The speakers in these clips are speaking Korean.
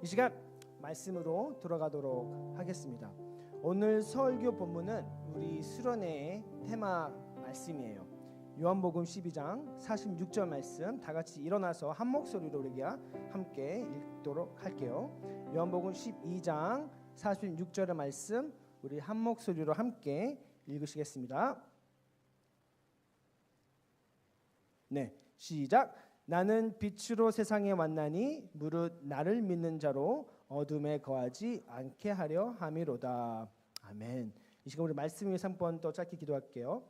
이 시간 말씀으로 들어가도록 하겠습니다. 오늘 설교 본문은 우리 수련회의 테마 말씀이에요. 요한복음 12장 46절 말씀 다 같이 일어나서 한 목소리로 우리가 함께 읽도록 할게요. 요한복음 12장 46절의 말씀 우리 한 목소리로 함께 읽으시겠습니다. 네, 시작. 나는 빛으로 세상에 왔나니 무릇 나를 믿는 자로 어둠에 거하지 않게 하려 함이로다. 아멘. 이 시간 우리 말씀 위해서 한번 또 짧게 기도할게요.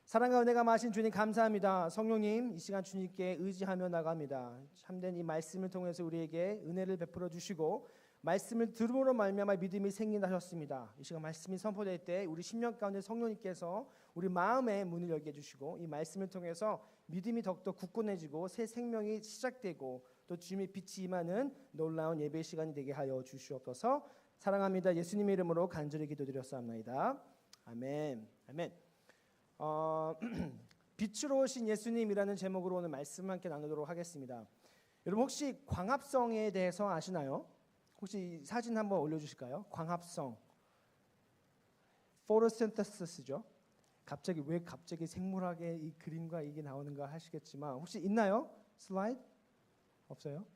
사랑과 은혜가 많으신 주님 감사합니다. 성령님, 이 시간 주님께 의지하며 나갑니다. 참된 이 말씀을 통해서 우리에게 은혜를 베풀어 주시고 말씀을 들음으로 말미암아 믿음이 생긴다 하셨습니다. 이 시간 말씀이 선포될 때 우리 심령 가운데 성령님께서 우리 마음의 문을 열게 해주시고 이 말씀을 통해서 믿음이 더욱더 굳건해지고 새 생명이 시작되고 또 주님의 빛이 임하는 놀라운 예배 시간이 되게 하여 주시옵소서. 사랑합니다. 예수님의 이름으로 간절히 기도드렸사옵나이다. 아멘. 아멘. 빛으로 오신 예수님이라는 제목으로 오늘 말씀 함께 나누도록 하겠습니다. 여러분 혹시 광합성에 대해서 아시나요? 혹시 사진 한번 올려주실까요? 광합성, 포토신테시스죠. 왜 갑자기 생물학의 이 그림과 이게 나오는가 하시겠지만 혹시 있나요? 슬라이드? 없어요?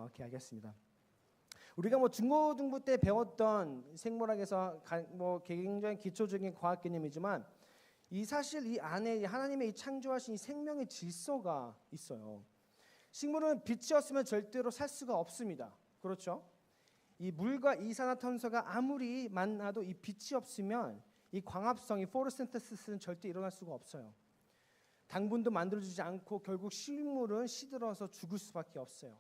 오케이, 알겠습니다. 우리가 중고등부 때 배웠던 생물학에서 굉장히 기초적인 과학 개념이지만 사실 이 안에 하나님의 이 창조하신 이 생명의 질서가 있어요. 식물은 빛이 없으면 절대로 살 수가 없습니다. 그렇죠? 이 물과 이산화탄소가 아무리 만나도 이 빛이 없으면 이 광합성이 포토신테시스는 절대 일어날 수가 없어요. 당분도 만들어지지 않고 결국 식물은 시들어서 죽을 수밖에 없어요.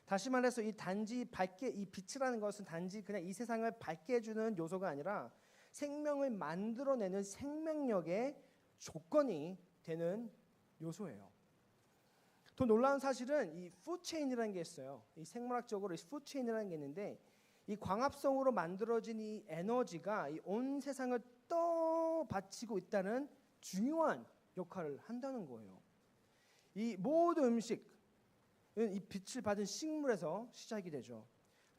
다시 말해서 이 빛이라는 것은 단지 그냥 이 세상을 밝게 해주는 요소가 아니라 생명을 만들어내는 생명력의 조건이 되는 요소예요. 더 놀라운 사실은 이 푸드체인이라는 게 있어요. 이 생물학적으로 이 푸드체인이라는 게 있는데 이 광합성으로 만들어진 이 에너지가 이 온 세상을 떠받치고 있다는 중요한 역할을 한다는 거예요. 이 모든 음식은 이 빛을 받은 식물에서 시작이 되죠.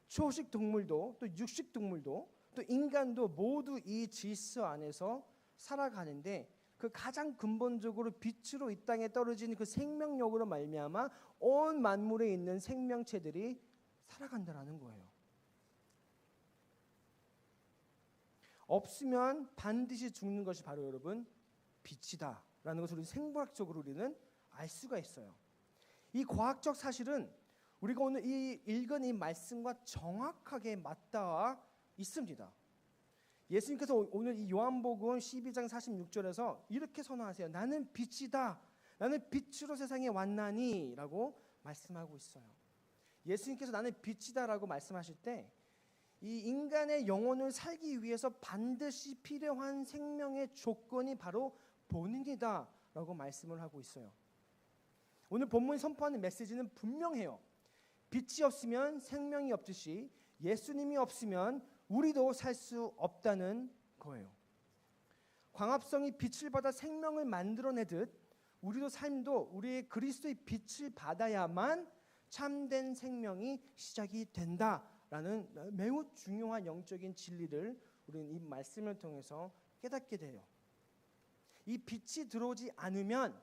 초식 동물도 또 육식 동물도 또 인간도 모두 이 질서 안에서 살아가는데 그 가장 근본적으로 빛으로 이 땅에 떨어진 그 생명력으로 말미암아 온 만물에 있는 생명체들이 살아간다는 거예요. 없으면 반드시 죽는 것이 바로 여러분 빛이다라는 것을 생물학적으로 우리는 알 수가 있어요. 이 과학적 사실은 우리가 오늘 읽은 이 말씀과 정확하게 맞닿아 있습니다. 예수님께서 오늘 이 요한복음 12장 46절에서 이렇게 선언하세요. 나는 빛이다. 나는 빛으로 세상에 왔나니 라고 말씀하고 있어요. 예수님께서 나는 빛이다라고 말씀하실 때 이 인간의 영혼을 살기 위해서 반드시 필요한 생명의 조건이 바로 본인이다 라고 말씀을 하고 있어요. 오늘 본문이 선포하는 메시지는 분명해요. 빛이 없으면 생명이 없듯이 예수님이 없으면 우리도 살 수 없다는 거예요. 광합성이 빛을 받아 생명을 만들어내듯 우리도 삶도 우리의 그리스도의 빛을 받아야만 참된 생명이 시작이 된다라는 매우 중요한 영적인 진리를 우리는 이 말씀을 통해서 깨닫게 돼요. 이 빛이 들어오지 않으면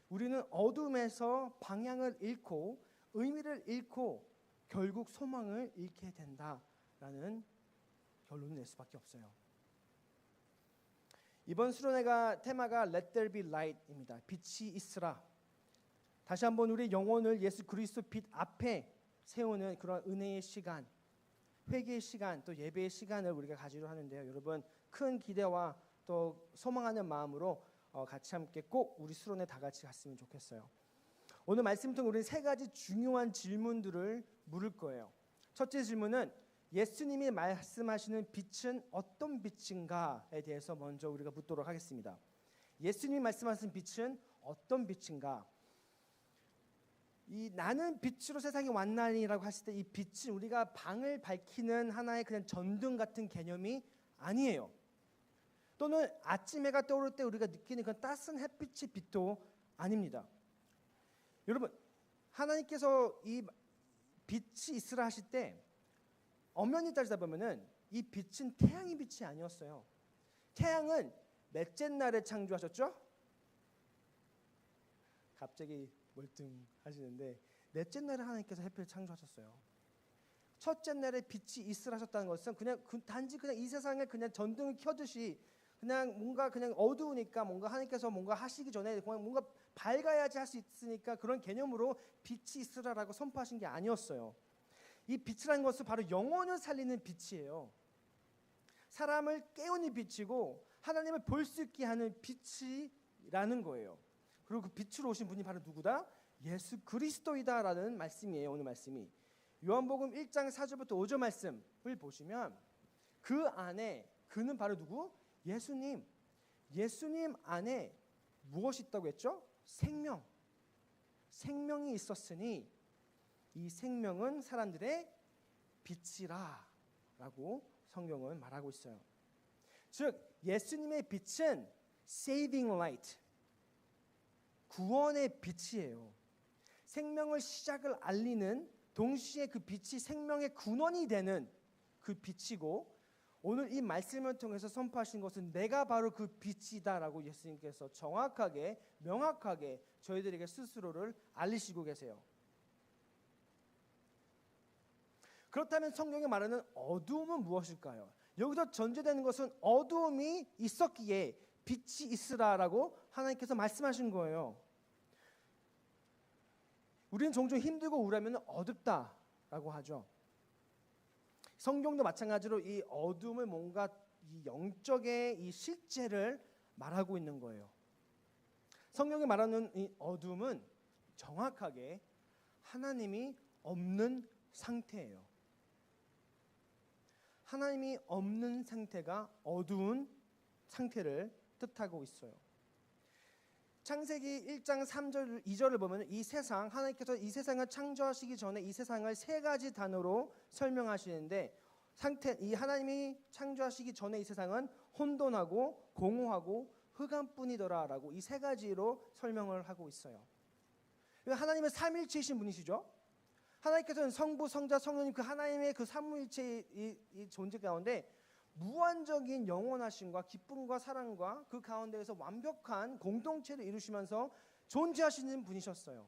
우리는 어둠에서 방향을 잃고 의미를 잃고 결국 소망을 잃게 된다라는 결론을 낼 수밖에 없어요. 이번 수련회가 테마가 Let there be light입니다. 빛이 있으라. 다시 한번 우리 영혼을 예수 그리스도 빛 앞에 세우는 그런 은혜의 시간, 회개의 시간, 또 예배의 시간을 우리가 가지려 하는데요. 여러분 큰 기대와 또 소망하는 마음으로 같이 함께 꼭 우리 수련회 다 같이 갔으면 좋겠어요. 오늘 말씀 통해 우리는 세 가지 중요한 질문들을 물을 거예요. 첫째 질문은 예수님이 말씀하시는 빛은 어떤 빛인가에 대해서 먼저 우리가 묻도록 하겠습니다. 예수님이 말씀하시는 빛은 어떤 빛인가? 나는 빛으로 세상에 왔나니라고 했을 때 이 빛은 우리가 방을 밝히는 하나의 그냥 전등 같은 개념이 아니에요. 또는 아침 해가 떠오를 때 우리가 느끼는 그런 따스한 햇빛의 빛도 아닙니다. 여러분 하나님께서 이 빛이 있으라 하실 때 엄연히 따지다 보면은 이 빛은 태양의 빛이 아니었어요. 태양은 넷째 날에 창조하셨죠? 갑자기 몰등하시는데 넷째 날에 하나님께서 햇빛을 창조하셨어요. 첫째 날에 빛이 있으라 하셨다는 것은 그냥 단지 그냥 이 세상에 그냥 전등을 켜듯이 그냥 뭔가 그냥 어두우니까 뭔가 하나님께서 뭔가 하시기 전에 뭔가 밝아야지 할 수 있으니까 그런 개념으로 빛이 있으라라고 선포하신 게 아니었어요. 이 빛이라는 것은 바로 영혼을 살리는 빛이에요. 사람을 깨우는 빛이고 하나님을 볼 수 있게 하는 빛이라는 거예요. 그리고 그 빛으로 오신 분이 바로 누구다? 예수 그리스도이다라는 말씀이에요. 오늘 말씀이 요한복음 1장 4절부터 5절 말씀을 보시면 그 안에 그는 바로 누구? 예수님. 예수님 안에 무엇이 있다고 했죠? 생명. 생명이 있었으니 이 생명은 사람들의 빛이라 라고 성경은 말하고 있어요. 즉 예수님의 빛은 saving light, 구원의 빛이에요. 생명을 시작을 알리는 동시에 그 빛이 생명의 근원이 되는 그 빛이고 오늘 이 말씀을 통해서 선포하신 것은 내가 바로 그 빛이다라고 예수님께서 정확하게 명확하게 저희들에게 스스로를 알리시고 계세요. 그렇다면 성경에 말하는 어두움은 무엇일까요? 여기서 전제되는 것은 어두움이 있었기에 빛이 있으라라고 하나님께서 말씀하신 거예요. 우리는 종종 힘들고 우울하면 어둡다라고 하죠. 성경도 마찬가지로 이 어둠을 뭔가 이 영적의 이 실제를 말하고 있는 거예요. 성경이 말하는 이 어둠은 정확하게 하나님이 없는 상태예요. 하나님이 없는 상태가 어두운 상태를 뜻하고 있어요. 창세기 1장 3절 2절을 보면 이 세상 하나님께서 이 세상을 창조하시기 전에 이 세상을 세 가지 단어로 설명하시는데 이 하나님이 창조하시기 전에 이 세상은 혼돈하고 공허하고 흑암뿐이더라라고 이 세 가지로 설명을 하고 있어요. 하나님은 삼일체이신 분이시죠. 하나님께서는 성부, 성자, 성령님 그 하나님의 그 삼위일체의 이 존재 가운데 무한적인 영원하심과 기쁨과 사랑과 그 가운데에서 완벽한 공동체를 이루시면서 존재하시는 분이셨어요.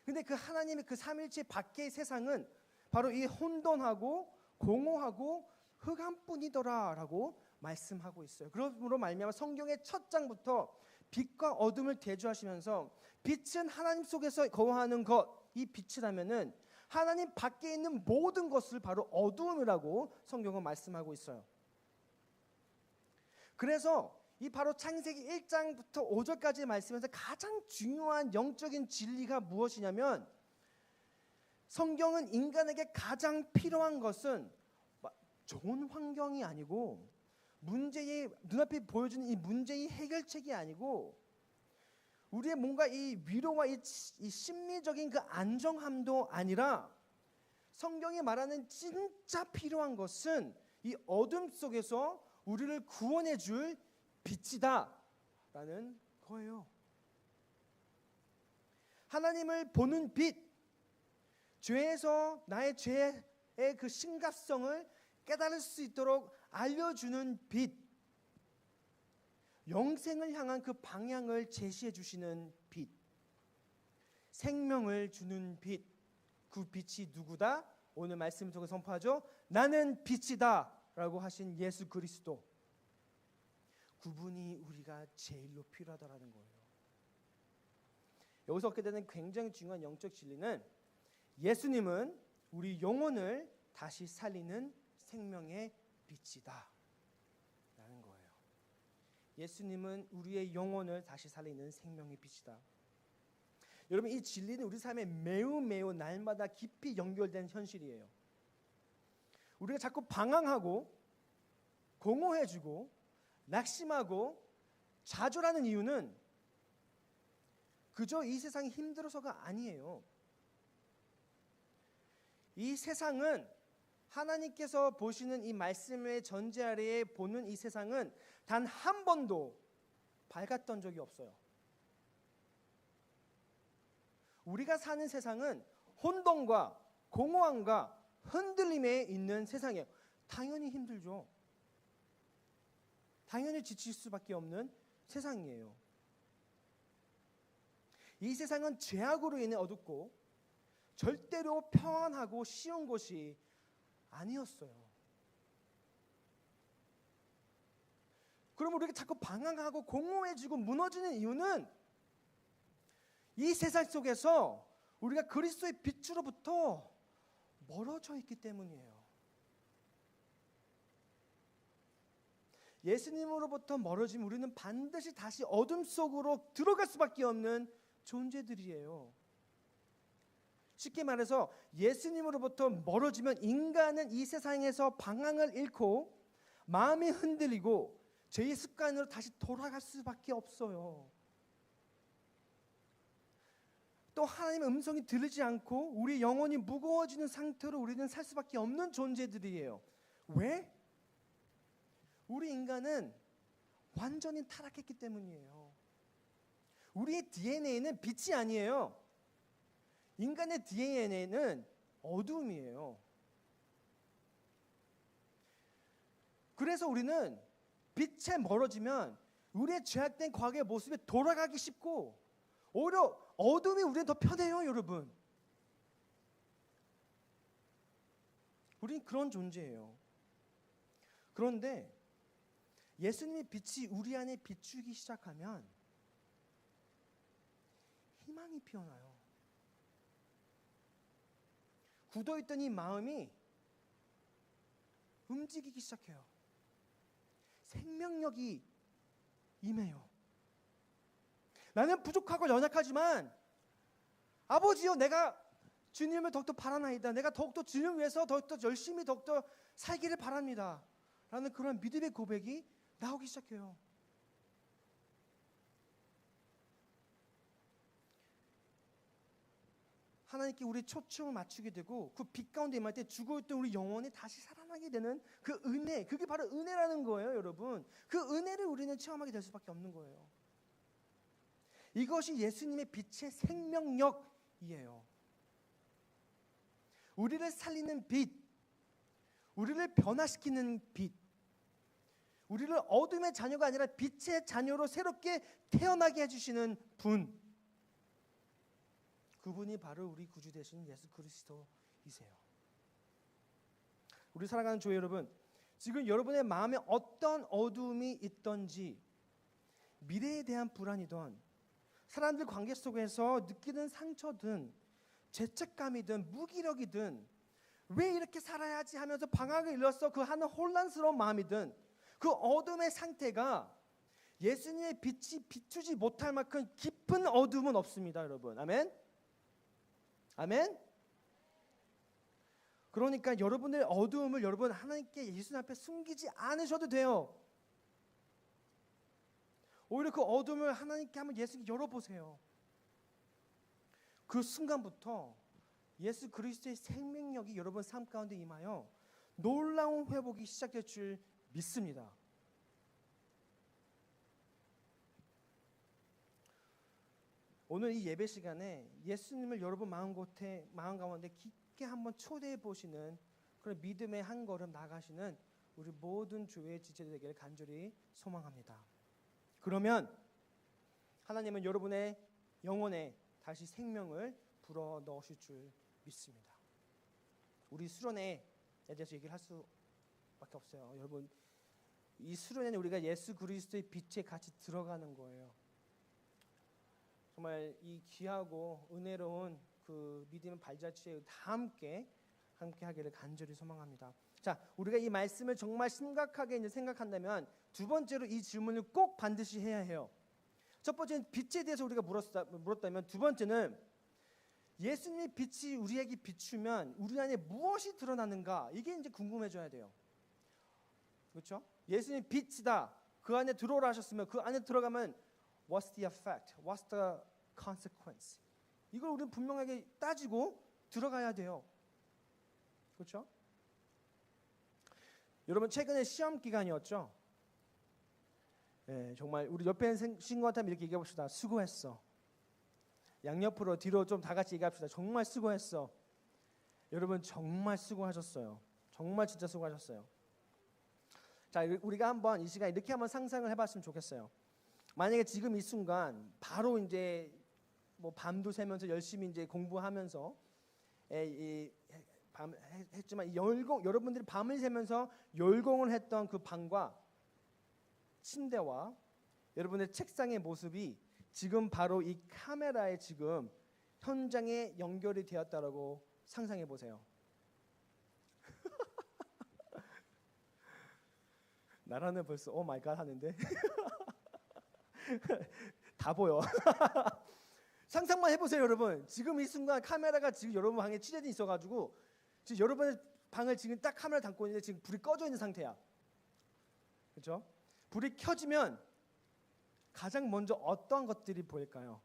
근데 그 하나님의 그 삼일체 밖의 세상은 바로 이 혼돈하고 공허하고 흑암뿐이더라라고 말씀하고 있어요. 그러므로 말미암아 성경의 첫 장부터 빛과 어둠을 대조하시면서 빛은 하나님 속에서 거하는 것, 이 빛이라면은 하나님 밖에 있는 모든 것을 바로 어두움이라고 성경은 말씀하고 있어요. 그래서 이 바로 창세기 1장부터 5절까지의 말씀에서 가장 중요한 영적인 진리가 무엇이냐면 성경은 인간에게 가장 필요한 것은 좋은 환경이 아니고 문제의 눈앞에 보여주는 이 문제의 해결책이 아니고 우리의 뭔가 이 위로와 이 심리적인 그 안정함도 아니라 성경이 말하는 진짜 필요한 것은 이 어둠 속에서 우리를 구원해 줄 빛이다라는 거예요. 하나님을 보는 빛, 죄에서 나의 죄의 그 심각성을 깨달을 수 있도록 알려주는 빛, 영생을 향한 그 방향을 제시해 주시는 빛, 생명을 주는 빛, 그 빛이 누구다? 오늘 말씀을 통해 선포하죠. 나는 빛이다 라고 하신 예수 그리스도, 그분이 우리가 제일로 필요하다라는 거예요. 여기서 얻게 되는 굉장히 중요한 영적 진리는 예수님은 우리 영혼을 다시 살리는 생명의 빛이다 라는 거예요. 예수님은 우리의 영혼을 다시 살리는 생명의 빛이다. 여러분, 이 진리는 우리 삶에 매우 날마다 깊이 연결된 현실이에요. 우리가 자꾸 방황하고 공허해지고 낙심하고 좌절하는 이유는 그저 이 세상이 힘들어서가 아니에요. 이 세상은 하나님께서 보시는 이 말씀의 전제 아래에 보는 이 세상은 단 한 번도 밝았던 적이 없어요. 우리가 사는 세상은 혼돈과 공허함과 흔들림에 있는 세상이에요. 당연히 힘들죠. 당연히 지칠 수밖에 없는 세상이에요. 이 세상은 죄악으로 인해 어둡고 절대로 평안하고 쉬운 곳이 아니었어요. 그럼 우리가 자꾸 방황하고 공허해지고 무너지는 이유는 이 세상 속에서 우리가 그리스도의 빛으로부터 멀어져 있기 때문이에요. 예수님으로부터 멀어지면 우리는 반드시 다시 어둠 속으로 들어갈 수밖에 없는 존재들이에요. 쉽게 말해서 예수님으로부터 멀어지면 인간은 이 세상에서 방향을 잃고 마음이 흔들리고 죄의 습관으로 다시 돌아갈 수밖에 없어요. 또 하나님의 음성이 들리지 않고 우리 영혼이 무거워지는 상태로 우리는 살 수밖에 없는 존재들이에요. 왜? 우리 인간은 완전히 타락했기 때문이에요. 우리의 DNA는 빛이 아니에요. 인간의 DNA는 어둠이에요. 그래서 우리는 빛에 멀어지면 우리의 죄악된 과거의 모습에 돌아가기 쉽고 오히려 어둠이 우리는 더 편해요, 여러분. 우린 그런 존재예요. 그런데 예수님의 빛이 우리 안에 비추기 시작하면 희망이 피어나요. 굳어있던 이 마음이 움직이기 시작해요. 생명력이 임해요. 나는 부족하고 연약하지만 아버지여, 내가 주님을 더욱더 바라나이다. 내가 더욱더 주님을 위해서 더욱더 열심히 더욱더 살기를 바랍니다. 라는 그런 믿음의 고백이 나오기 시작해요. 하나님께 우리 초점을 맞추게 되고 그 빛 가운데 임할 때 죽어있던 우리 영혼이 다시 살아나게 되는 그 은혜, 그게 바로 은혜라는 거예요, 여러분. 그 은혜를 우리는 체험하게 될 수밖에 없는 거예요. 이것이 예수님의 빛의 생명력이에요. 우리를 살리는 빛, 우리를 변화시키는 빛, 우리를 어둠의 자녀가 아니라 빛의 자녀로 새롭게 태어나게 해주시는 분, 그분이 바로 우리 구주 되신 예수 그리스도이세요. 우리 사랑하는 교회 여러분, 지금 여러분의 마음에 어떤 어둠이 있던지, 미래에 대한 불안이든 사람들 관계 속에서 느끼는 상처든 죄책감이든 무기력이든 왜 이렇게 살아야지 하면서 방황을 일렀어 그 하는 혼란스러운 마음이든 그 어둠의 상태가 예수님의 빛이 비추지 못할 만큼 깊은 어둠은 없습니다, 여러분. 아멘? 아멘? 그러니까 여러분의 어두움을 여러분 하나님께 예수님 앞에 숨기지 않으셔도 돼요. 오히려 그 어둠을 하나님께 한번 예수님께 열어보세요. 그 순간부터 예수 그리스도의 생명력이 여러분 삶 가운데 임하여 놀라운 회복이 시작될 줄 믿습니다. 오늘 이 예배 시간에 예수님을 여러분 마음 가운데 깊게 한번 초대해 보시는 그런 믿음의 한 걸음 나가시는 우리 모든 교회 지체들에게 간절히 소망합니다. 그러면 하나님은 여러분의 영혼에 다시 생명을 불어 넣으실 줄 믿습니다. 우리 수련회에 대해서 얘기를 할 수밖에 없어요. 여러분, 이 수련회는 우리가 예수 그리스도의 빛에 같이 들어가는 거예요. 정말 이 귀하고 은혜로운 그 믿음의 발자취에 다 함께 하기를 간절히 소망합니다. 자, 우리가 이 말씀을 정말 심각하게 이제 생각한다면 두 번째로 이 질문을 꼭 반드시 해야 해요. 첫 번째는 빛에 대해서 우리가 물었다면 두 번째는 예수님의 빛이 우리에게 비추면 우리 안에 무엇이 드러나는가, 이게 이제 궁금해져야 돼요. 그렇죠? 예수님이 빛이다. 그 안에 들어오라 하셨으면 그 안에 들어가면 What's the effect? What's the consequence? 이걸 우리는 분명하게 따지고 들어가야 돼요. 그렇죠? 여러분, 최근에 시험 기간이었죠? 네, 정말 우리 옆에 있는 친구한테 이렇게 얘기해 봅시다. 수고했어. 양옆으로 뒤로 좀 다 같이 얘기합시다. 정말 수고했어. 여러분 정말 수고하셨어요. 정말 진짜 수고하셨어요. 자, 우리가 한번 이 시간 이렇게 한번 상상을 해봤으면 좋겠어요. 만약에 지금 이 순간 바로 이제 뭐 밤도 새면서 열심히 이제 공부하면서 했지만 여러분들이 밤을 새면서 열공을 했던 그 방과 침대와 여러분의 책상의 모습이 지금 바로 이 카메라에 지금 현장에 연결이 되었다라고 상상해 보세요. 나라는 벌써 오 마이 갓 하는데 다 보여. 상상만 해보세요, 여러분. 지금 이 순간 카메라가 지금 여러분 방에 취재돼 있어가지고 지금 여러분의 방을 지금 딱 카메라 담고 있는데 지금 불이 꺼져 있는 상태야. 그렇죠? 불이 켜지면 가장 먼저 어떤 것들이 보일까요?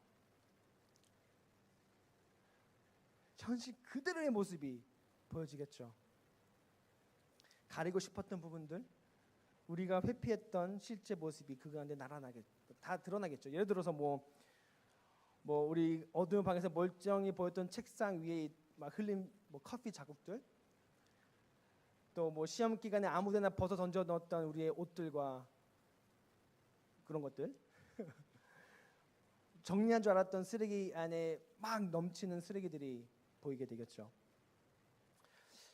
현실 그대로의 모습이 보여지겠죠. 가리고 싶었던 부분들, 우리가 회피했던 실제 모습이 그 가운데 다 드러나겠죠. 예를 들어서 뭐 우리 어두운 방에서 멀쩡히 보였던 책상 위에 막 흘린 뭐 커피 자국들, 또 뭐 시험 기간에 아무데나 벗어 던져 넣었던 우리의 옷들과 그런 것들, 정리한 줄 알았던 쓰레기 안에 막 넘치는 쓰레기들이 보이게 되겠죠.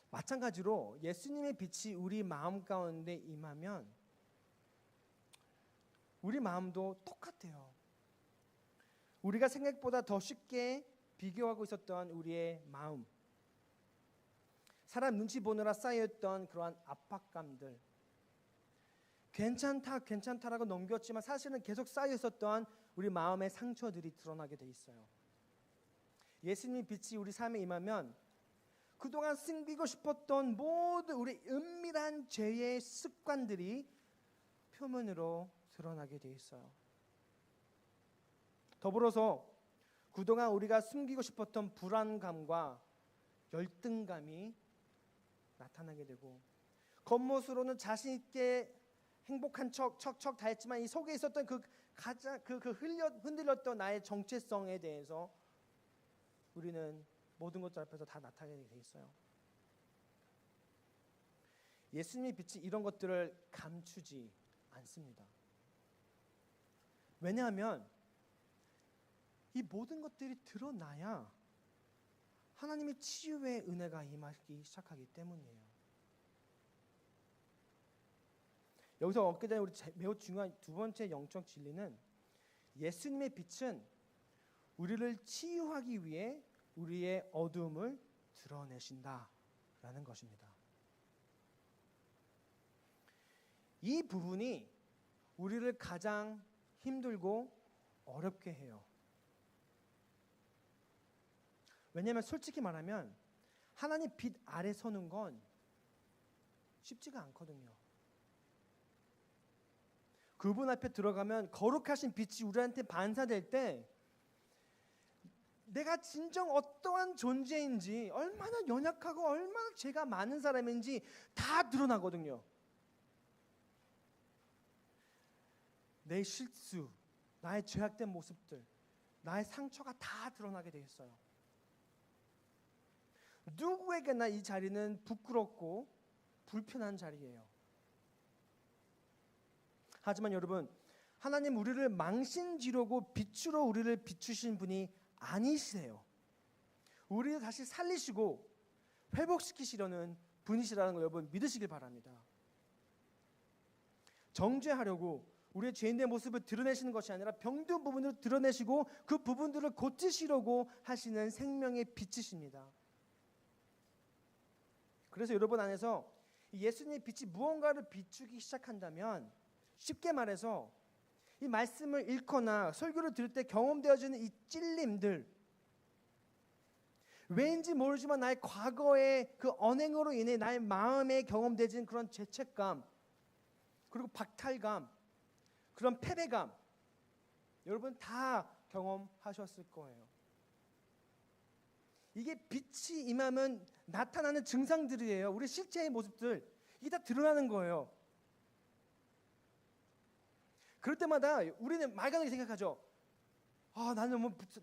마찬가지로 예수님의 빛이 우리 마음 가운데 임하면 우리 마음도 똑같아요. 우리가 생각보다 더 쉽게 비교하고 있었던 우리의 마음, 사람 눈치 보느라 쌓였던 그러한 압박감들, 괜찮다라고 넘겼지만 사실은 계속 쌓여 있었던 우리 마음의 상처들이 드러나게 돼 있어요. 예수님의 빛이 우리 삶에 임하면 그동안 숨기고 싶었던 모든 우리 은밀한 죄의 습관들이 표면으로 드러나게 돼 있어요. 더불어서 그동안 우리가 숨기고 싶었던 불안감과 열등감이 나타나게 되고, 겉모습으로는 자신 있게 행복한 척 다 했지만 이 속에 있었던 흔들렸던 나의 정체성에 대해서 우리는 모든 것들 앞에서 다 나타나게 돼 있어요. 예수님의 빛이 이런 것들을 감추지 않습니다. 왜냐하면 이 모든 것들이 드러나야 하나님의 치유의 은혜가 임하기 시작하기 때문이에요. 여기서 얻게 되는 우리 매우 중요한 두 번째 영적 진리는, 예수님의 빛은 우리를 치유하기 위해 우리의 어두움을 드러내신다라는 것입니다. 이 부분이 우리를 가장 힘들고 어렵게 해요. 왜냐하면 솔직히 말하면 하나님 빛 아래 서는 건 쉽지가 않거든요. 그분 앞에 들어가면 거룩하신 빛이 우리한테 반사될 때 내가 진정 어떠한 존재인지, 얼마나 연약하고 얼마나 죄가 많은 사람인지 다 드러나거든요. 내 실수, 나의 죄악된 모습들, 나의 상처가 다 드러나게 돼 있어요. 누구에게나 이 자리는 부끄럽고 불편한 자리예요. 하지만 여러분, 하나님 우리를 망신지르고 빛으로 우리를 비추신 분이 아니시세요. 우리를 다시 살리시고 회복시키시려는 분이시라는 걸 여러분 믿으시길 바랍니다. 정죄하려고 우리의 죄인된 모습을 드러내시는 것이 아니라 병든 부분을 드러내시고 그 부분들을 고치시려고 하시는 생명의 빛이십니다. 그래서 여러분 안에서 예수님의 빛이 무언가를 비추기 시작한다면, 쉽게 말해서 이 말씀을 읽거나 설교를 들을 때 경험되어지는 이 찔림들, 왠지 모르지만 나의 과거의 그 언행으로 인해 나의 마음에 경험되어진 그런 죄책감, 그리고 박탈감, 그런 패배감, 여러분 다 경험하셨을 거예요. 이게 빛이 임하면 나타나는 증상들이에요. 우리 실체의 모습들, 이게 다 드러나는 거예요. 그럴 때마다 우리는 막연하게 생각하죠.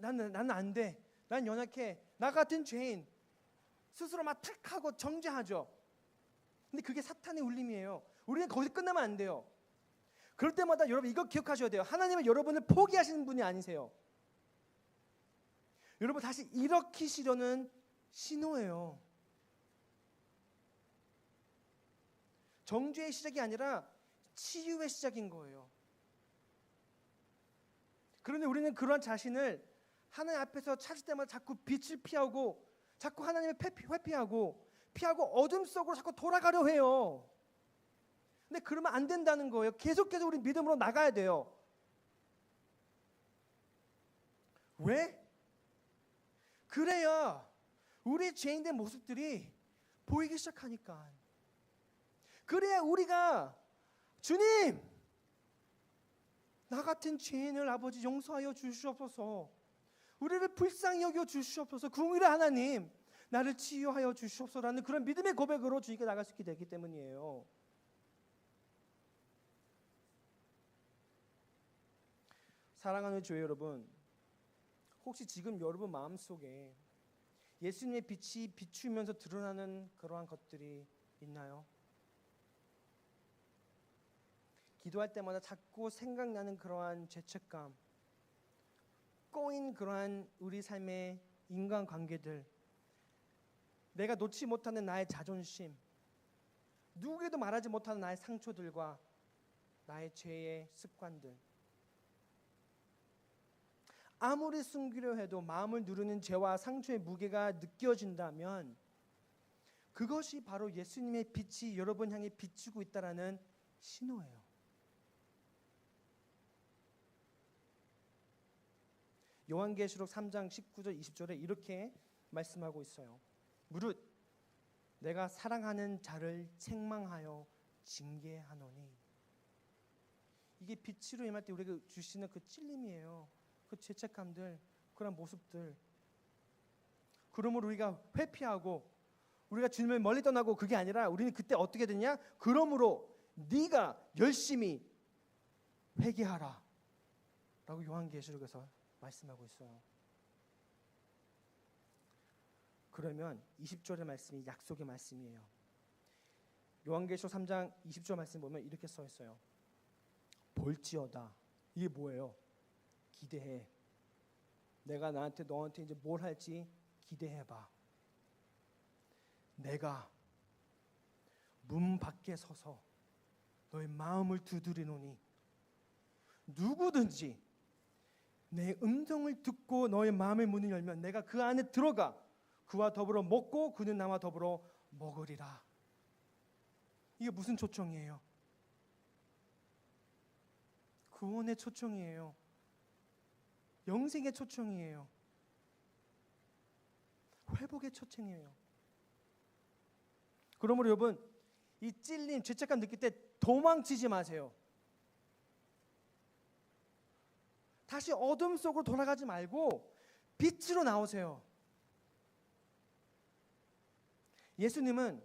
나는 안 돼. 난 연약해. 나 같은 죄인. 스스로 막 택하고 정죄하죠. 근데 그게 사탄의 울림이에요. 우리는 거기서 끝나면 안 돼요. 그럴 때마다 여러분 이거 기억하셔야 돼요. 하나님은 여러분을 포기하시는 분이 아니세요. 여러분 다시 일으키시려는 신호예요. 정죄의 시작이 아니라 치유의 시작인 거예요. 그런데 우리는 그런 자신을 하나님 앞에서 찾을 때마다 자꾸 빛을 피하고 자꾸 하나님의 회피하고 어둠 속으로 자꾸 돌아가려 해요. 근데 그러면 안 된다는 거예요. 계속해서 우리 믿음으로 나가야 돼요. 왜? 그래야 우리 죄인된 모습들이 보이기 시작하니까. 그래야 우리가 주님, 나 같은 죄인을 아버지 용서하여 주시옵소서. 우리를 불쌍히 여겨 주시옵소서. 긍휼의 하나님, 나를 치유하여 주시옵소서라는 그런 믿음의 고백으로 주님께 나갈 수 있게 되기 때문이에요. 사랑하는 교회 여러분, 혹시 지금 여러분 마음속에 예수님의 빛이 비추면서 드러나는 그러한 것들이 있나요? 기도할 때마다 자꾸 생각나는 그러한 죄책감, 꼬인 그러한 우리 삶의 인간관계들, 내가 놓지 못하는 나의 자존심, 누구에도 말하지 못하는 나의 상처들과 나의 죄의 습관들, 아무리 숨기려 해도 마음을 누르는 죄와 상처의 무게가 느껴진다면 그것이 바로 예수님의 빛이 여러분 향해 비추고 있다라는 신호예요. 요한계시록 3장 19절 20절에 이렇게 말씀하고 있어요. 무릇 내가 사랑하는 자를 책망하여 징계하노니. 이게 빛으로 임할 때 우리가 주시는 그 찔림이에요. 그 죄책감들, 그런 모습들. 그러므로 우리가 회피하고 우리가 주님을 멀리 떠나고 그게 아니라 우리는 그때 어떻게 되냐? 그러므로 네가 열심히 회개하라 라고 요한계시록에서 말씀하고 있어요. 그러면 20절의 말씀이 약속의 말씀이에요. 요한계시록 3장 20절 말씀 보면 이렇게 써 있어요. 볼지어다. 이게 뭐예요? 기대해. 내가 너한테 이제 뭘 할지 기대해봐. 내가 문 밖에 서서 너의 마음을 두드리노니 누구든지 내 음성을 듣고 너의 마음의 문을 열면 내가 그 안에 들어가 그와 더불어 먹고 그는 나와 더불어 먹으리라. 이게 무슨 초청이에요? 구원의 초청이에요. 영생의 초청이에요. 회복의 초청이에요. 그러므로 여러분 이 찔림, 죄책감 느낄 때 도망치지 마세요. 다시 어둠 속으로 돌아가지 말고 빛으로 나오세요. 예수님은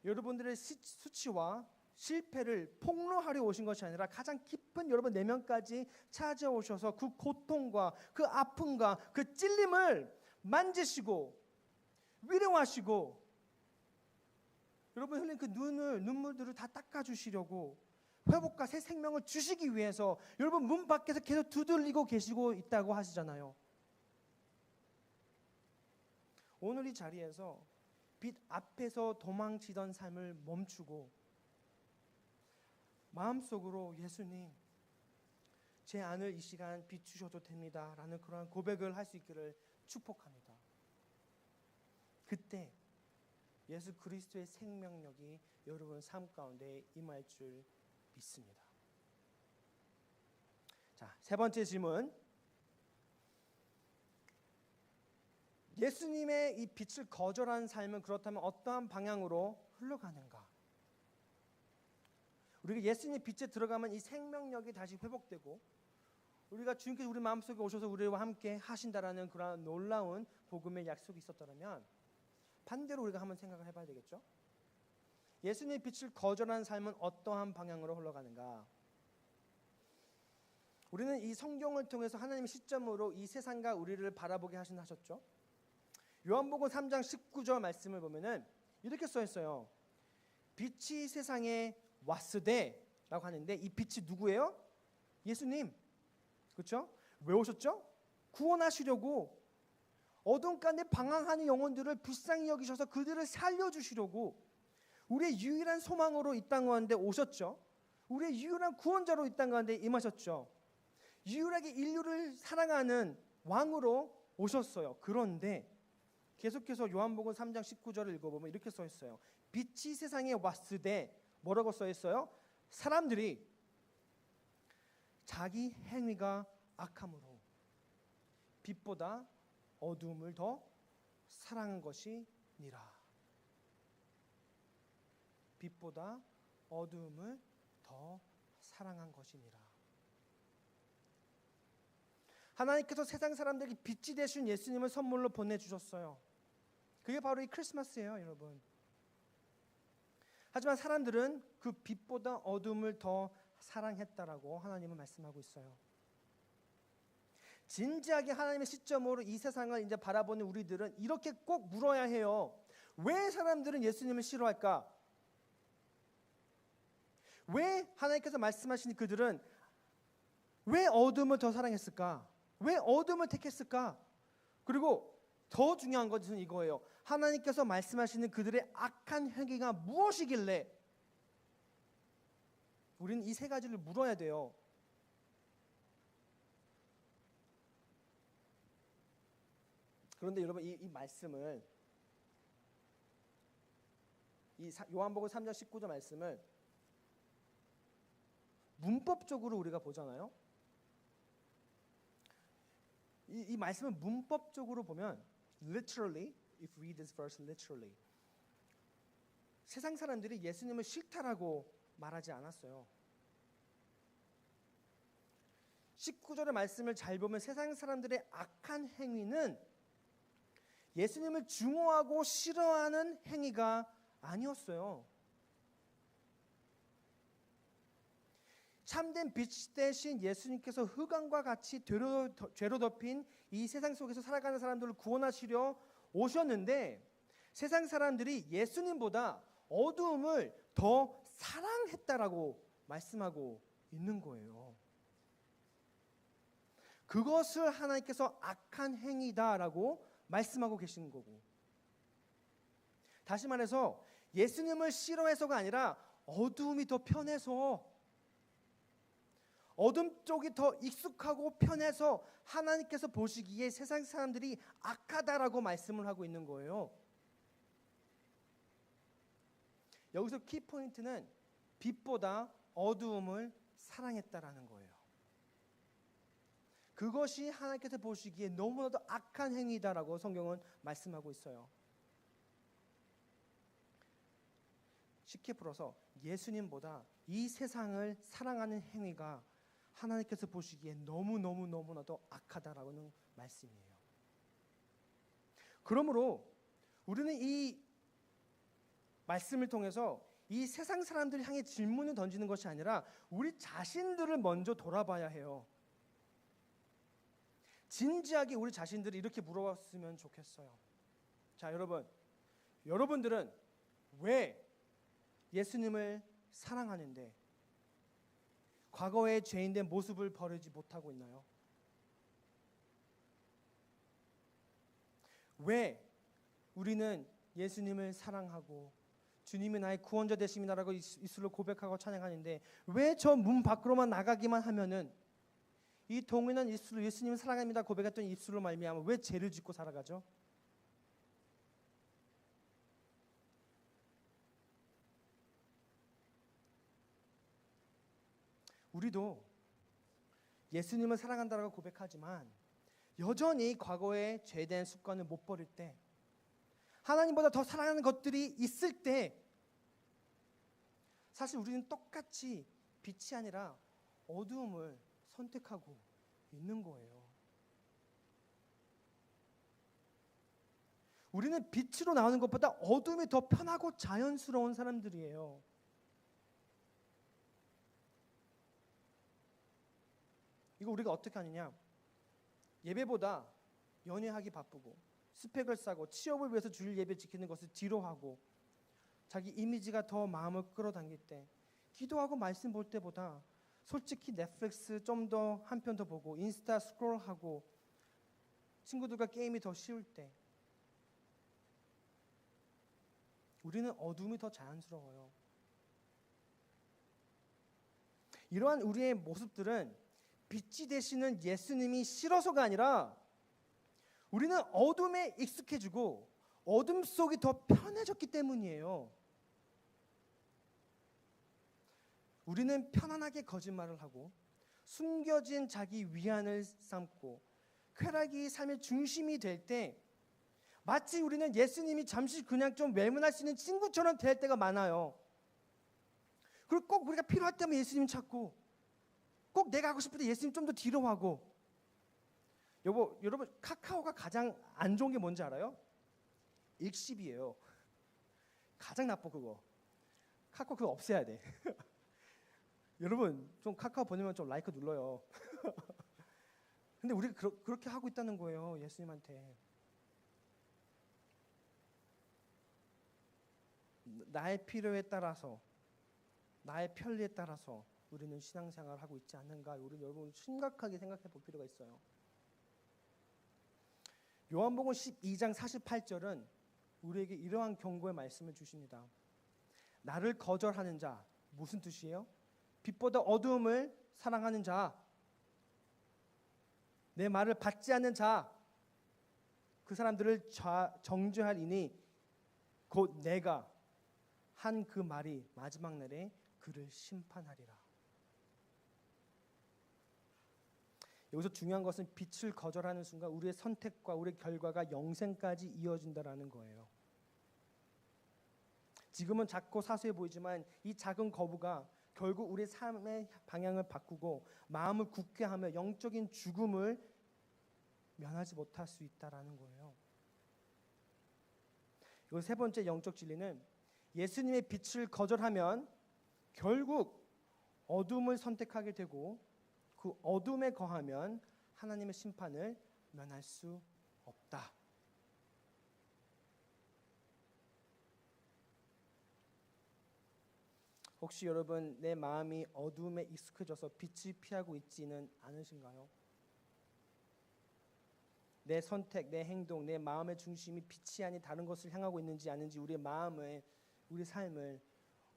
여러분들의 수치와 실패를 폭로하려 오신 것이 아니라 가장 깊은 여러분 내면까지 찾아오셔서 그 고통과 그 아픔과 그 찔림을 만지시고 위로하시고 여러분 흘린 그 눈물들을 다 닦아주시려고 회복과 새 생명을 주시기 위해서 여러분 문 밖에서 계속 두들리고 계시고 있다고 하시잖아요. 오늘 이 자리에서 빛 앞에서 도망치던 삶을 멈추고 마음속으로 예수님 제 안을 이 시간 비추셔도 됩니다 라는 그러한 고백을 할 수 있기를 축복합니다. 그때 예수 그리스도의 생명력이 여러분 삶 가운데 임할 줄 믿습니다. 자, 세 번째 질문. 예수님의 이 빛을 거절한 삶은 그렇다면 어떠한 방향으로 흘러가는가? 우리가 예수님의 빛에 들어가면 이 생명력이 다시 회복되고 우리가 주님께서 우리 마음속에 오셔서 우리와 함께 하신다라는 그런 놀라운 복음의 약속이 있었다면 반대로 우리가 한번 생각을 해봐야 되겠죠? 예수님의 빛을 거절한 삶은 어떠한 방향으로 흘러가는가? 우리는 이 성경을 통해서 하나님의 시점으로 이 세상과 우리를 바라보게 하셨죠? 요한복음 3장 19절 말씀을 보면은 이렇게 써 있어요. 빛이 세상에 왔으되라고 하는데 이 빛이 누구예요? 예수님. 그렇죠? 왜 오셨죠? 구원하시려고 어둠 가운데 방황하는 영혼들을 불쌍히 여기셔서 그들을 살려주시려고 우리의 유일한 소망으로 이 땅 가운데 오셨죠. 우리의 유일한 구원자로 이 땅 가운데 임하셨죠. 유일하게 인류를 사랑하는 왕으로 오셨어요. 그런데 계속해서 요한복음 3장 19절을 읽어보면 이렇게 써 있어요. 빛이 세상에 왔으되 뭐라고 써 있어요? 사람들이 자기 행위가 악함으로 빛보다 어두움을 더 사랑한 것이니라. 빛보다 어두움을 더 사랑한 것이니라. 하나님께서 세상 사람들에게 빛이 되신 예수님을 선물로 보내주셨어요. 그게 바로 이 크리스마스예요, 여러분. 하지만 사람들은 그 빛보다 어둠을 더 사랑했다라고 하나님은 말씀하고 있어요. 진지하게 하나님의 시점으로 이 세상을 이제 바라보는 우리들은 이렇게 꼭 물어야 해요. 왜 사람들은 예수님을 싫어할까? 왜 하나님께서 말씀하신 그들은 왜 어둠을 더 사랑했을까? 왜 어둠을 택했을까? 그리고 더 중요한 것은 이거예요. 하나님께서 말씀하시는 그들의 악한 행위가 무엇이길래 우리는 이 세 가지를 물어야 돼요. 그런데 여러분 이 말씀을 이 요한복음 3장 19절 말씀을 문법적으로 우리가 보잖아요. 이 말씀을 문법적으로 보면 literally, if we read this verse literally, 세상 사람들이 예수님을 싫다라고 말하지 않았어요. 19절의 말씀을 잘 보면 세상 사람들의 악한 행위는 예수님을 증오하고 싫어하는 행위가 아니었어요. 참된 빛 대신 예수님께서 흑암과 같이 죄로 덮인 이 세상 속에서 살아가는 사람들을 구원하시려 오셨는데 세상 사람들이 예수님보다 어두움을 더 사랑했다라고 말씀하고 있는 거예요. 그것을 하나님께서 악한 행위다라고 말씀하고 계시는 거고, 다시 말해서 예수님을 싫어해서가 아니라 어두움이 더 편해서, 어둠 쪽이 더 익숙하고 편해서 하나님께서 보시기에 세상 사람들이 악하다라고 말씀을 하고 있는 거예요. 여기서 키포인트는 빛보다 어두움을 사랑했다라는 거예요. 그것이 하나님께서 보시기에 너무나도 악한 행위다라고 성경은 말씀하고 있어요. 쉽게 풀어서 예수님보다 이 세상을 사랑하는 행위가 하나님께서 보시기에 너무나도 악하다라는 말씀이에요. 그러므로 우리는 이 말씀을 통해서 이 세상 사람들을 향해 질문을 던지는 것이 아니라 우리 자신들을 먼저 돌아봐야 해요. 진지하게 우리 자신들이 이렇게 물어봤으면 좋겠어요. 자, 여러분들은 왜 예수님을 사랑하는데 과거의 죄인된 모습을 버리지 못하고 있나요? 왜 우리는 예수님을 사랑하고 주님이 나의 구원자 되심이라고 입술로 고백하고 찬양하는데 왜 저 문 밖으로만 나가기만 하면은 이 동일한 입술로 예수님을 사랑합니다 고백했던 입술로 말미암아 왜 죄를 짓고 살아가죠? 우리도 예수님을 사랑한다라고 고백하지만 여전히 과거의 죄된 습관을 못 버릴 때, 하나님보다 더 사랑하는 것들이 있을 때 사실 우리는 똑같이 빛이 아니라 어두움을 선택하고 있는 거예요. 우리는 빛으로 나오는 것보다 어둠이 더 편하고 자연스러운 사람들이에요. 이거 우리가 어떻게 하느냐? 예배보다 연애하기 바쁘고 스펙을 쌓고 취업을 위해서 주일 예배 지키는 것을 뒤로 하고 자기 이미지가 더 마음을 끌어당길 때 기도하고 말씀 볼 때보다 솔직히 넷플릭스 좀 더 한 편 더 보고 인스타 스크롤하고 친구들과 게임이 더 쉬울 때 우리는 어둠이 더 자연스러워요. 이러한 우리의 모습들은 빛이 되시는 예수님이 싫어서가 아니라 우리는 어둠에 익숙해지고 어둠 속이 더 편해졌기 때문이에요. 우리는 편안하게 거짓말을 하고 숨겨진 자기 위안을 삼고 쾌락이 삶의 중심이 될 때 마치 우리는 예수님이 잠시 그냥 좀 외면할 수 있는 친구처럼 될 때가 많아요. 그리고 꼭 우리가 필요할 때면 예수님 찾고 꼭 내가 하고 싶을 때 예수님 좀 더 뒤로 하고 여러분 카카오가 가장 안 좋은 게 뭔지 알아요? 일십이에요. 가장 나빠 그거. 카카오 그거 없애야 돼. 여러분 좀 카카오 보내면 좀 라이크 눌러요. 근데 우리가 그렇게 하고 있다는 거예요. 예수님한테. 나의 필요에 따라서 나의 편리에 따라서 우리는 신앙생활을 하고 있지 않는가? 우리는 여러분 심각하게 생각해 볼 필요가 있어요. 요한복음 12장 48절은 우리에게 이러한 경고의 말씀을 주십니다. 나를 거절하는 자, 무슨 뜻이에요? 빛보다 어두움을 사랑하는 자, 내 말을 받지 않는 자, 그 사람들을 정죄하리니 곧 내가 한 그 말이 마지막 날에 그를 심판하리라. 여기서 중요한 것은 빛을 거절하는 순간 우리의 선택과 우리의 결과가 영생까지 이어진다라는 거예요. 지금은 작고 사소해 보이지만 이 작은 거부가 결국 우리의 삶의 방향을 바꾸고 마음을 굳게 하며 영적인 죽음을 면하지 못할 수 있다라는 거예요. 그리고 세 번째 영적 진리는 예수님의 빛을 거절하면 결국 어둠을 선택하게 되고 그 어둠에 거하면 하나님의 심판을 면할 수 없다. 혹시 여러분 내 마음이 어둠에 익숙해져서 빛을 피하고 있지는 않으신가요? 내 선택, 내 행동, 내 마음의 중심이 빛이 아닌 다른 것을 향하고 있는지 아닌지 우리의 마음을, 우리 삶을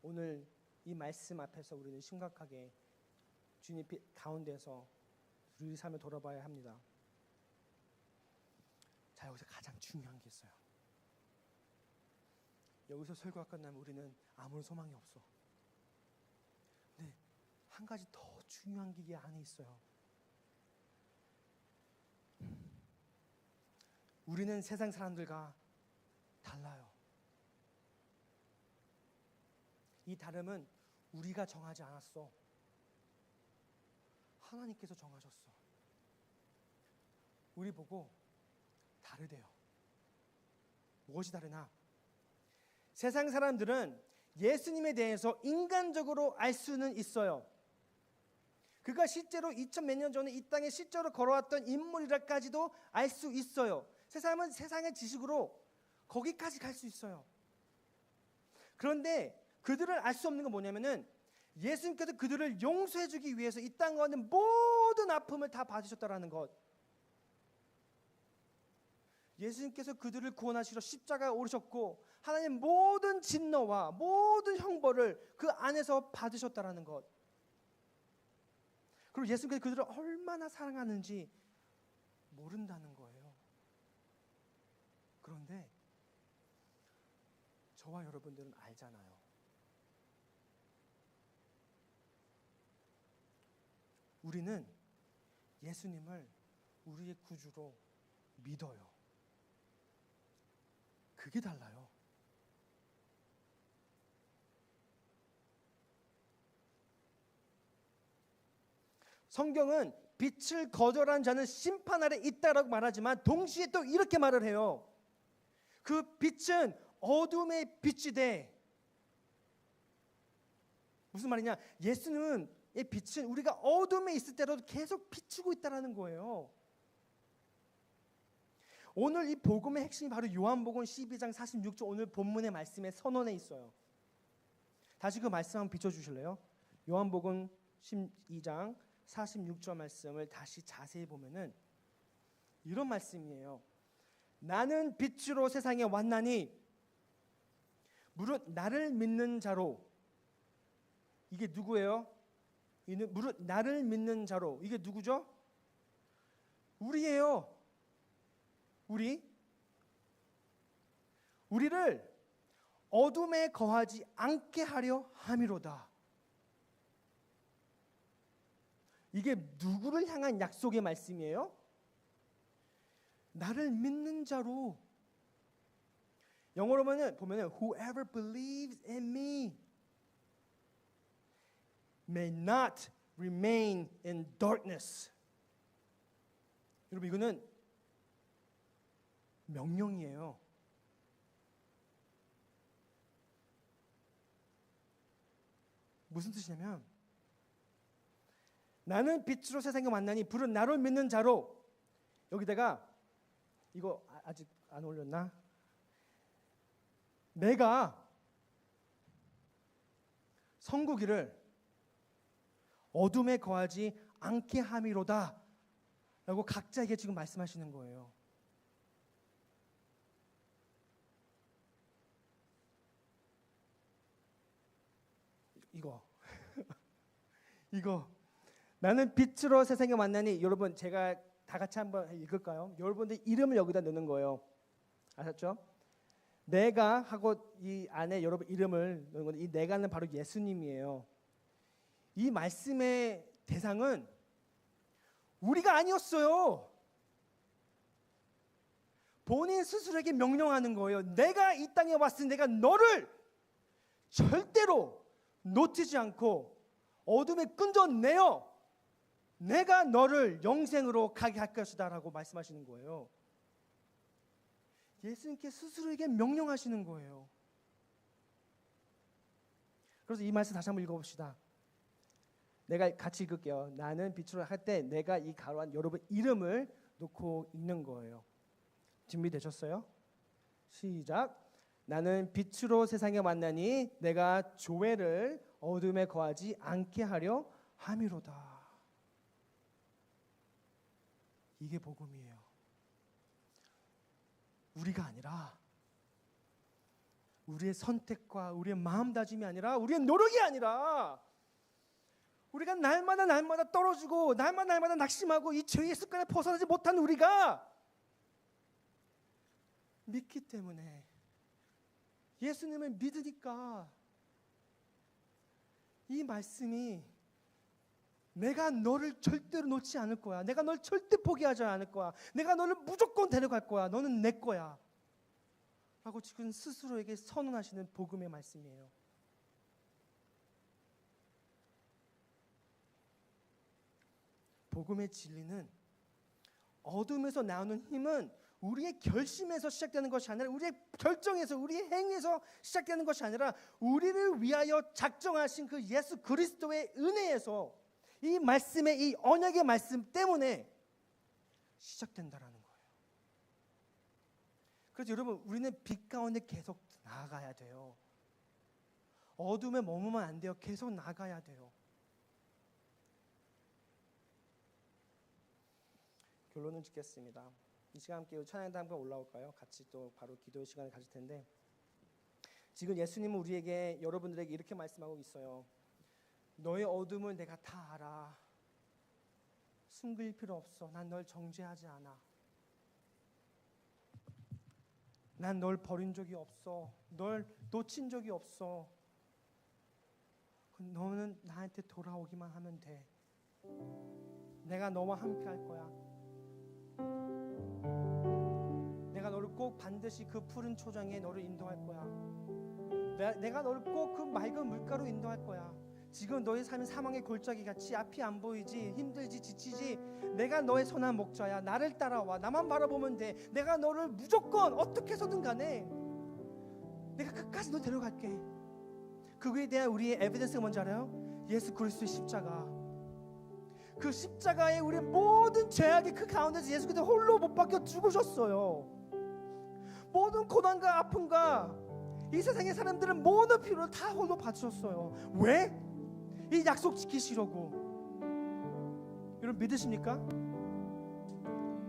오늘 이 말씀 앞에서 우리는 심각하게 주님 가운데서 우리 삶을 돌아봐야 합니다. 자, 여기서 가장 중요한 게 있어요. 여기서 설교가 끝나면 우리는 아무런 소망이 없어. 근데 한 가지 더 중요한 게 이 안에 있어요. 우리는 세상 사람들과 달라요. 이 다름은 우리가 정하지 않았어. 하나님께서 정하셨어. 우리 보고 다르대요. 무엇이 다르나? 세상 사람들은 예수님에 대해서 인간적으로 알 수는 있어요. 그가 실제로 2000몇 년 전에 이 땅에 실제로 걸어왔던 인물이라까지도 알 수 있어요. 세상은 세상의 지식으로 거기까지 갈 수 있어요. 그런데 그들을 알 수 없는 건 뭐냐면은 예수님께서 그들을 용서해 주기 위해서 이 땅 가운데 모든 아픔을 다 받으셨다라는 것. 예수님께서 그들을 구원하시러 십자가에 오르셨고 하나님 모든 진노와 모든 형벌을 그 안에서 받으셨다라는 것. 그리고 예수님께서 그들을 얼마나 사랑하는지 모른다는 거예요. 그런데 저와 여러분들은 알잖아요. 우리는 예수님을 우리의 구주로 믿어요. 그게 달라요. 성경은 빛을 거절한 자는 심판 아래 있다라고 말하지만 동시에 또 이렇게 말을 해요. 그 빛은 어둠의 빛이 돼. 무슨 말이냐? 예수님의 빛은 우리가 어둠에 있을 때라도 계속 비추고 있다라는 거예요. 오늘 이 복음의 핵심이 바로 요한복음 12장 46절 오늘 본문의 말씀의 선언에 있어요. 다시 그 말씀 한번 비춰주실래요? 요한복음 12장 46절 말씀을 다시 자세히 보면은 이런 말씀이에요. 나는 빛으로 세상에 왔나니 무릇 나를 믿는 자로. 이게 누구예요? 무릇 나를 믿는 자로. 이게 누구죠? 우리예요. 우리를 어둠에 거하지 않게 하려 함이로다. 이게 누구를 향한 약속의 말씀이에요? 나를 믿는 자로. 영어로 보면은 whoever believes in me may not remain in darkness. 여러분 이거는 명령이에요. 무슨 뜻이냐면 나는 빛으로 세상에 왔나니 부른 나를 믿는 자로. 여기다가 이거 아직 안 올렸나? 내가 선구기를 어둠에 거하지 않게 함이로다 라고 각자에게 지금 말씀하시는 거예요. 이거 나는 빛으로 세상에 왔나니. 여러분 제가 다 같이 한번 읽을까요? 여러분들 이름을 여기다 넣는 거예요. 아셨죠? 내가 하고 이 안에 여러분 이름을 넣는 건데 이 내가는 바로 예수님이에요. 이 말씀의 대상은 우리가 아니었어요. 본인 스스로에게 명령하는 거예요. 내가 이 땅에 왔으니 내가 너를 절대로 놓치지 않고 어둠에 끈져내어 내가 너를 영생으로 가게 할 것이다 라고 말씀하시는 거예요. 예수님께 스스로에게 명령하시는 거예요. 그래서 이 말씀 다시 한번 읽어봅시다. 내가 같이 읽을게요. 나는 빛으로 할 때 내가 이 가로한 여러분 이름을 놓고 읽는 거예요. 준비되셨어요? 시작. 나는 빛으로 세상에 왔나니 내가 조회를 어둠에 거하지 않게 하려 함이로다. 이게 복음이에요. 우리가 아니라 우리의 선택과 우리의 마음다짐이 아니라 우리의 노력이 아니라 우리가 날마다 떨어지고 날마다 낙심하고 이 죄의 습관에 벗어나지 못한 우리가 믿기 때문에 예수님을 믿으니까 이 말씀이 내가 너를 절대로 놓지 않을 거야. 내가 널 절대 포기하지 않을 거야. 내가 너를 무조건 데려갈 거야. 너는 내 거야. 라고 지금 스스로에게 선언하시는 복음의 말씀이에요. 복음의 진리는 어둠에서 나오는 힘은 우리의 결심에서 시작되는 것이 아니라 우리의 결정에서 우리의 행위에서 시작되는 것이 아니라 우리를 위하여 작정하신 그 예수 그리스도의 은혜에서 이 말씀의 이 언약의 말씀 때문에 시작된다라는 거예요. 그래서 여러분 우리는 빛 가운데 계속 나아가야 돼요. 어둠에 머무면 안 돼요. 계속 나가야 돼요. 결론을 짓겠습니다. 이 시간 함께 찬양도 한번 올라올까요? 같이 또 바로 기도의 시간을 가질 텐데 지금 예수님은 우리에게 여러분들에게 이렇게 말씀하고 있어요. 너의 어둠을 내가 다 알아. 숨길 필요 없어. 난 널 정죄하지 않아. 난 널 버린 적이 없어. 널 놓친 적이 없어. 너는 나한테 돌아오기만 하면 돼. 내가 너와 함께 할 거야. 내가 너를 꼭 반드시 그 푸른 초장에 너를 인도할 거야. 내가 너를 꼭 그 맑은 물가로 인도할 거야. 지금 너의 삶은 사망의 골짜기 같이 앞이 안 보이지, 힘들지, 지치지. 내가 너의 선한 목자야. 나를 따라와. 나만 바라보면 돼. 내가 너를 무조건 어떻게 해서든 간에 내가 끝까지 너 데려갈게. 그거에 대한 우리의 에비던스가 뭔지 알아요? 예수 그리스도의 십자가. 그 십자가에 우리 모든 죄악의 그 가운데서 예수 그리스도 홀로 못 박혀 죽으셨어요. 모든 고난과 아픔과 이 세상의 사람들은 모든 피로를 다 홀로 받으셨어요. 왜? 이 약속 지키시려고. 여러분 믿으십니까?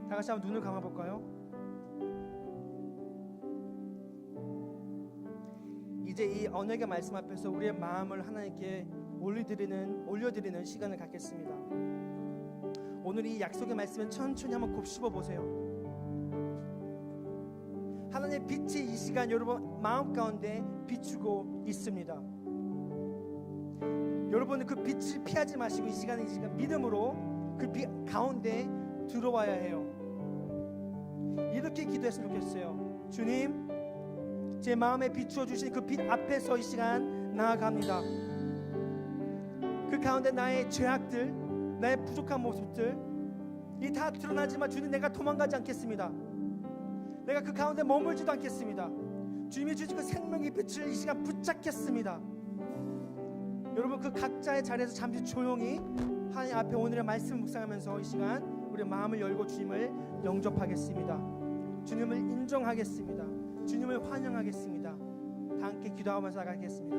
다 같이 한번 눈을 감아볼까요? 이제 이 언약의 말씀 앞에서 우리의 마음을 하나님께 올려드리는 시간을 갖겠습니다. 오늘 이 약속의 말씀은 천천히 한번 곱씹어 보세요. 하나님의 빛이 이 시간 여러분 마음 가운데 비추고 있습니다. 여러분은 그 빛을 피하지 마시고 이 시간 믿음으로 그 빛 가운데 들어와야 해요. 이렇게 기도했으면 좋겠어요. 주님, 제 마음에 비추어 주신 그 빛 앞에서 이 시간 나아갑니다. 그 가운데 나의 죄악들, 나의 부족한 모습들 이 다 드러나지만 주님, 내가 도망가지 않겠습니다. 내가 그 가운데 머물지도 않겠습니다. 주님이 주신 그 생명의 빛을 이 시간 붙잡겠습니다. 여러분 그 각자의 자리에서 잠시 조용히 하나님 앞에 오늘의 말씀을 묵상하면서 이 시간 우리 마음을 열고 주님을 영접하겠습니다. 주님을 인정하겠습니다. 주님을 환영하겠습니다. 다 함께 기도하면서 나가겠습니다.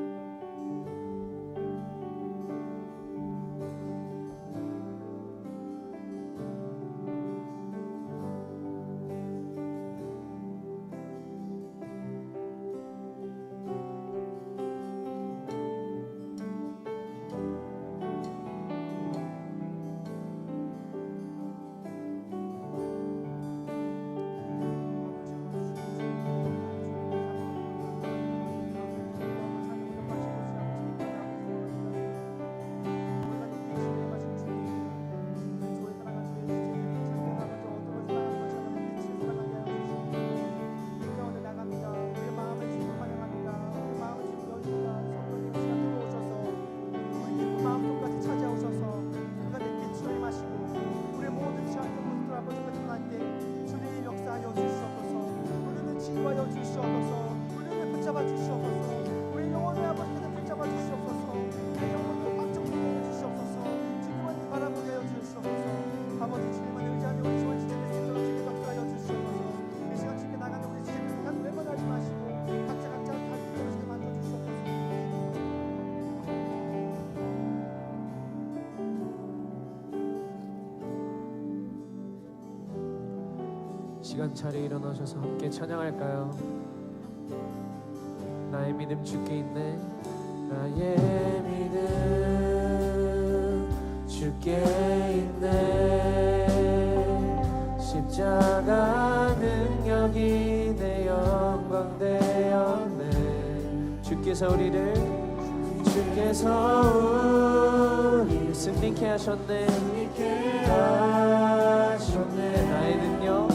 시간차례 일어나셔서 함께 찬양할까요? 나의 믿음 주께 있네. 나의 믿음 주께 있네. 십자가 능력이 내 영광 되었네. 주께서 우리를 승리케 하셨네. 나의 능력,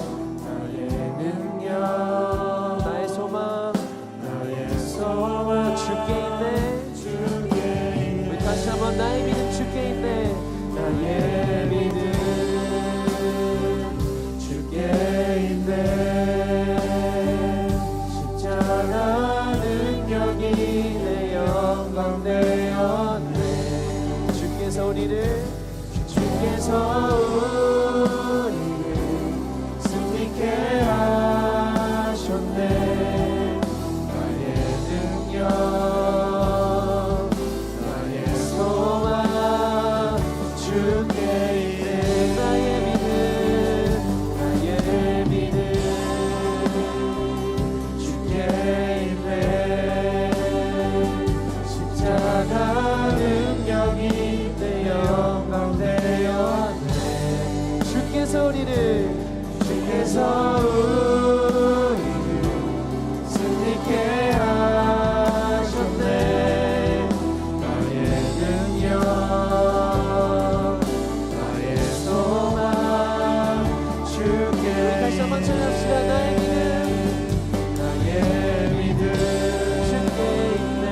나의 소망 주께 있네. 우리 다시 한번 나의 믿음 주께 있네. 나의 믿음 주께 있네. 십자가 능력이 내 영광 되었네. 주께서 우리를 승리케 하셨네. 나의 능력, 나의 소망 주께 있네. 나의 믿음 주께 있네. 십자가 능력이 내 영광 되었네. 주께서 우리를 승리케 하셨네. 나의 능력, 나의 소망 주께 다시 한번 찬양합시다. 나의 믿음 주께 있네.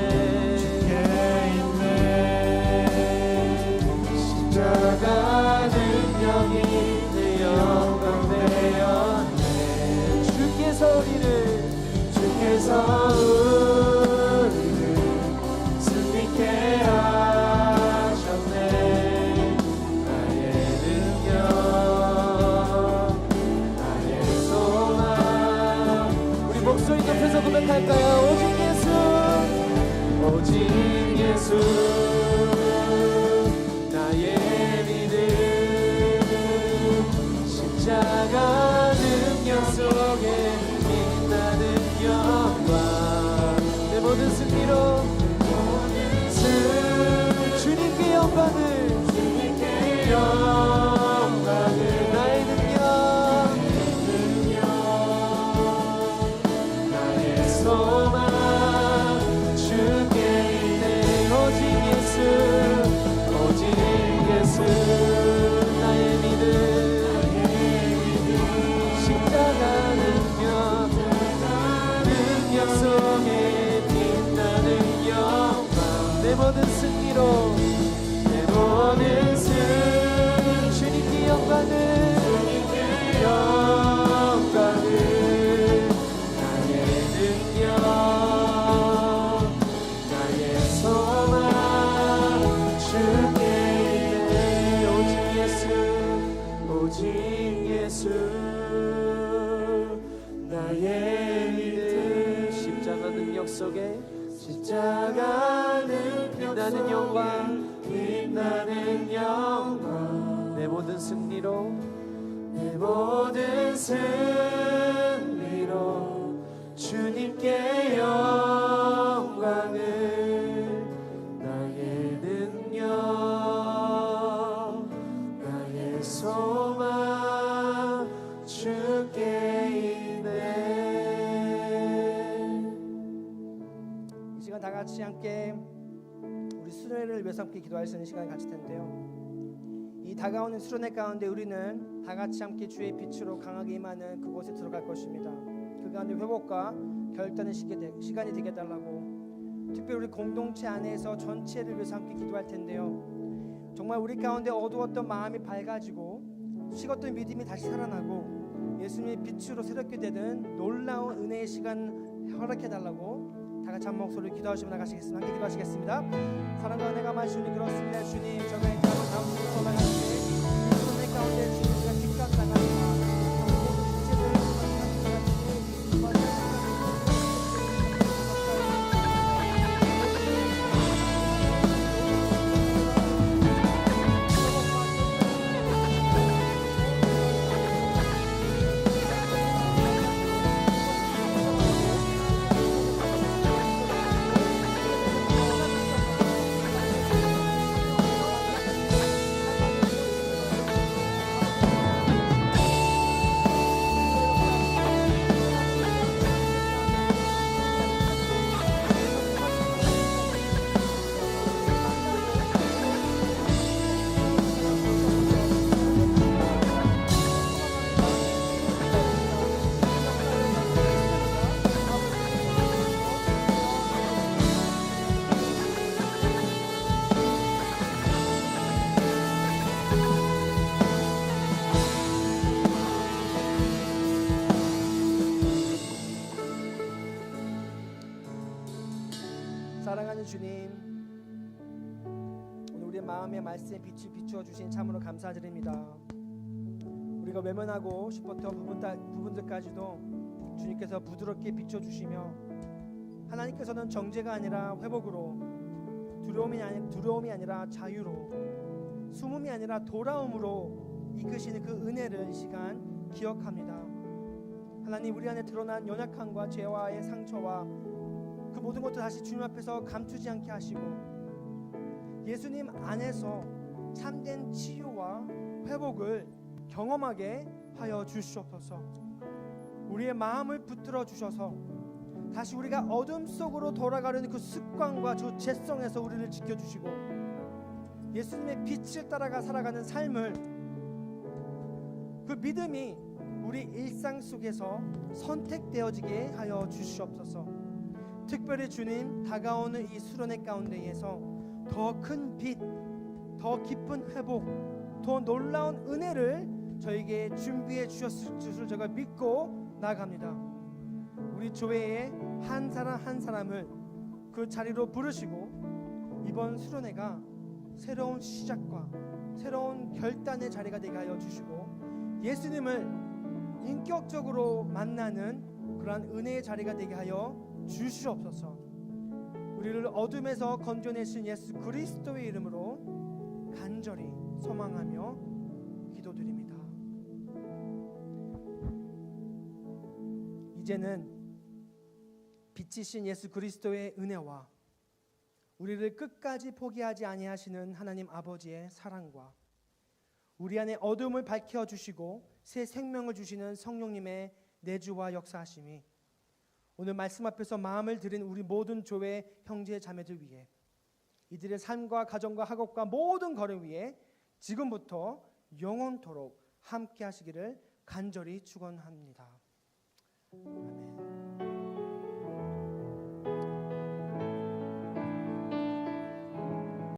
십자가 능력이 내 영광 되었네. 나의 믿음 십자가 능력 속에 빛나는 영광 내 모든 승리로 주님께 영광을 나의 능력 나의 소망 주께 있네 오직 예수 나의 믿음 십자가 능력 속에 빛나는 영광 내 모든 승리로 내 모든 승 주님께 영광을 나의 능력 나의 소망 주께 있네 오직 예수 나의 믿음 십자가 능력 속에 빛나는 영광 내 모든 승리로 주님께 영광을 나의 능력 나의 소망 주께 있네. 이 시간 다 같이 함께 우리 수련회를 위해서 함께 기도할 수 있는 시간을 가질 텐데요. 이 다가오는 수련회 가운데 우리는 다 같이 함께 주의 빛으로 강하게 임하는 그곳에 들어갈 것입니다. 그 가운데 회복과 결단의 시간이 되게 해달라고 특별히 우리 공동체 안에서 전체를 위해서 함께 기도할 텐데요. 정말 우리 가운데 어두웠던 마음이 밝아지고 식었던 믿음이 다시 살아나고 예수님의 빛으로 새롭게 되는 놀라운 은혜의 시간 허락해달라고 다 같이 한 목소리로 기도하시며 나가시겠습니다. 함께 기도하시겠습니다. 사랑과 은혜가 많으신 주님 그렇습니다. 주님 저의 가운데 올라가시 은혜 가운데 주님과 빛과 나가시마 사랑하는 주님, 오늘 우리의 마음의 말씀에 빛을 비추어 주신 참으로 감사드립니다. 우리가 외면하고 싶었던 부분들까지도 주님께서 부드럽게 비춰주시며 하나님께서는 정죄가 아니라 회복으로 두려움이 아니라 자유로 숨음이 아니라 돌아옴으로 이끄시는 그 은혜를 이 시간 기억합니다. 하나님 우리 안에 드러난 연약함과 죄와의 상처와 그 모든 것들 다시 주님 앞에서 감추지 않게 하시고 예수님 안에서 참된 치유와 회복을 경험하게 하여 주시옵소서. 우리의 마음을 붙들어 주셔서 다시 우리가 어둠 속으로 돌아가려는 그 습관과 그 죄성에서 우리를 지켜주시고 예수님의 빛을 따라가 살아가는 삶을 그 믿음이 우리 일상 속에서 선택되어지게 하여 주시옵소서. 특별히 주님 다가오는 이 수련회 가운데에서 더 큰 빛, 더 깊은 회복, 더 놀라운 은혜를 저에게 준비해 주셨을 줄을 제가 믿고 나아갑니다. 우리 교회의 한 사람 한 사람을 그 자리로 부르시고 이번 수련회가 새로운 시작과 새로운 결단의 자리가 되게 하여 주시고 예수님을 인격적으로 만나는 그러한 은혜의 자리가 되게 하여 주시옵소서. 우리를 어둠에서 건져내신 예수 그리스도의 이름으로 간절히 소망하며 기도드립니다. 이제는 빛이신 예수 그리스도의 은혜와 우리를 끝까지 포기하지 아니하시는 하나님 아버지의 사랑과 우리 안에 어둠을 밝혀주시고 새 생명을 주시는 성령님의 내주와 역사하심이 오늘 말씀 앞에서 마음을 드린 우리 모든 교회 형제 자매들 위해 이들의 삶과 가정과 학업과 모든 걸음 위에 지금부터 영원토록 함께 하시기를 간절히 축원합니다. 아멘.